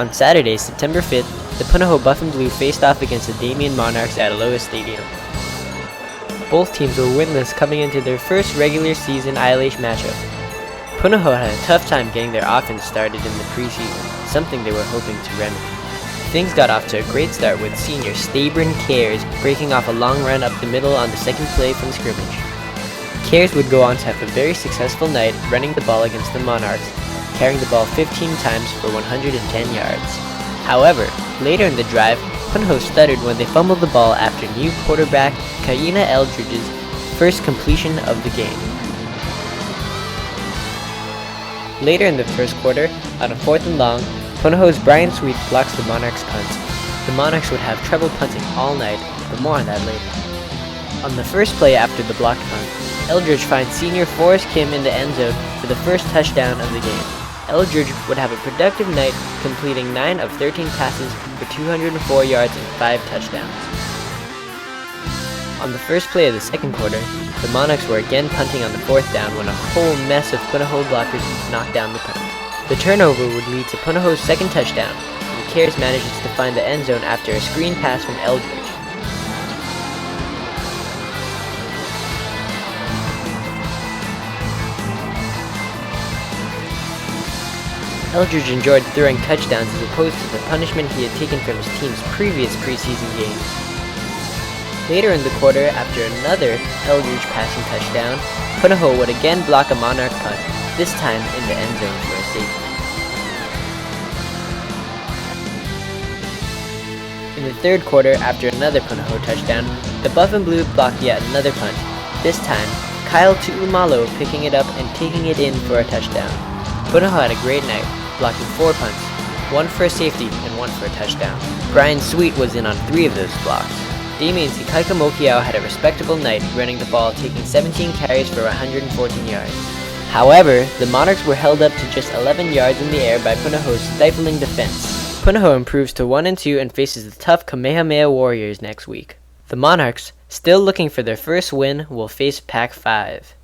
On Saturday, September 5th, the Punahou Buff and Blue faced off against the Damien Monarchs at Aloha Stadium. Both teams were winless coming into their first regular season ILH matchup. Punahou had a tough time getting their offense started in the preseason, something they were hoping to remedy. Things got off to a great start with senior Stabren Cares breaking off a long run up the middle on the second play from scrimmage. Cares would go on to have a very successful night running the ball against the Monarchs, carrying the ball 15 times for 110 yards. However, later in the drive, Punahou stuttered when they fumbled the ball after new quarterback Kaina Eldridge's first completion of the game. Later in the first quarter, on a 4th and long, Punahou's Brian Sweet blocks the Monarchs' punt. The Monarchs would have trouble punting all night, but more on that later. On the first play after the blocked punt, Eldridge finds senior Forrest Kim in the end zone for the first touchdown of the game. Eldridge would have a productive night, completing 9 of 13 passes for 204 yards and 5 touchdowns. On the first play of the second quarter, the Monarchs were again punting on the 4th down when a whole mess of Punahou blockers knocked down the punt. The turnover would lead to Punahou's second touchdown, and Cares manages to find the end zone after a screen pass from Eldridge. Eldridge enjoyed throwing touchdowns as opposed to the punishment he had taken from his team's previous preseason games. Later in the quarter, after another Eldridge passing touchdown, Punahou would again block a Monarch punt, this time in the end zone for a safety. In the third quarter, after another Punahou touchdown, the Buff and Blue blocked yet another punt, this time Kyle Tu'umalo picking it up and taking it in for a touchdown. Punahou had a great night, blocking 4 punts, 1 for a safety and 1 for a touchdown. Brian Sweet was in on 3 of those blocks. Damien Mokiao had a respectable night, running the ball, taking 17 carries for 114 yards. However, the Monarchs were held up to just 11 yards in the air by Punahou's stifling defense. Punahou improves to 1-2 and faces the tough Kamehameha Warriors next week. The Monarchs, still looking for their first win, will face Pac-5.